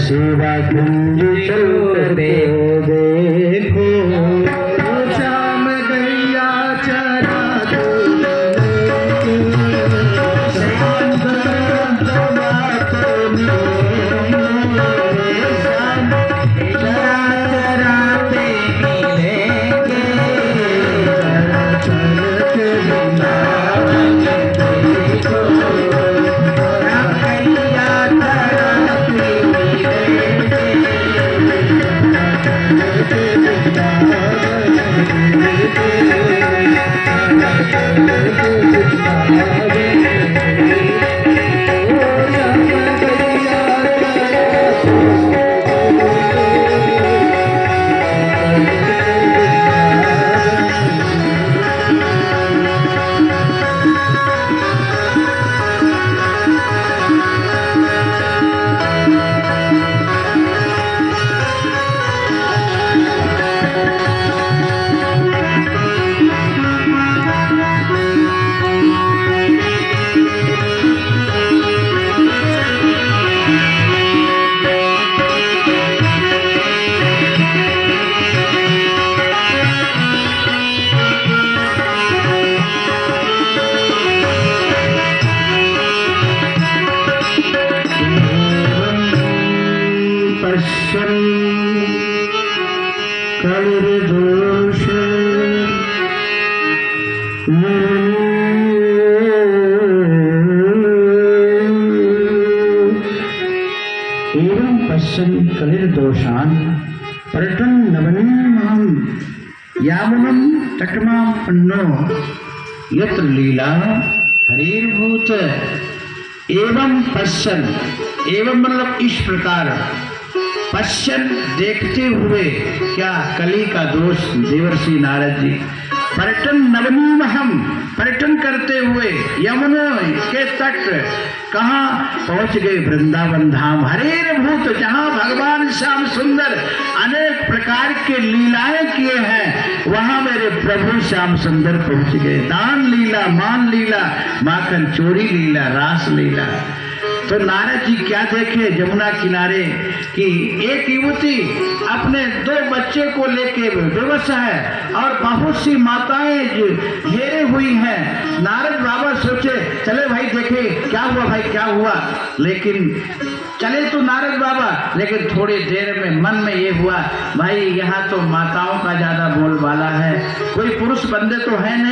सेवा कुंज देखो श्याम गैया चरा कलिर्दोषान् पर्यटन नवनीमहं यावनं तटमापन्नो यत्र लीला हरिर्भूत एवं पश्यन। एवं मतलब इस प्रकार पश्यन देखते हुए क्या कली का दोष देवर्षि नारद जी पर्यटन नवनीम हम पर्यटन करते हुए यमुना के तट कहाँ पहुंच गए? वृंदावन धाम। हरेर भूत, जहां भगवान श्याम सुंदर अनेक प्रकार के लीलाएं किए हैं, वहां मेरे प्रभु श्याम सुंदर पहुंच गए। दान लीला, मान लीला, माखन चोरी लीला, रास लीला। तो नारद जी क्या देखे यमुना किनारे कि एक युवती अपने 2 बच्चे को लेके विवश है और बहुत सी माताएं घेरे हुई हैं। नारद बाबा सोचे चले भाई देखे क्या हुआ, भाई क्या हुआ। लेकिन चले तो नारद बाबा, लेकिन थोड़ी देर में मन में ये हुआ भाई यहाँ तो माताओं का ज्यादा बोलबाला है, कोई पुरुष बंदे तो है नहीं।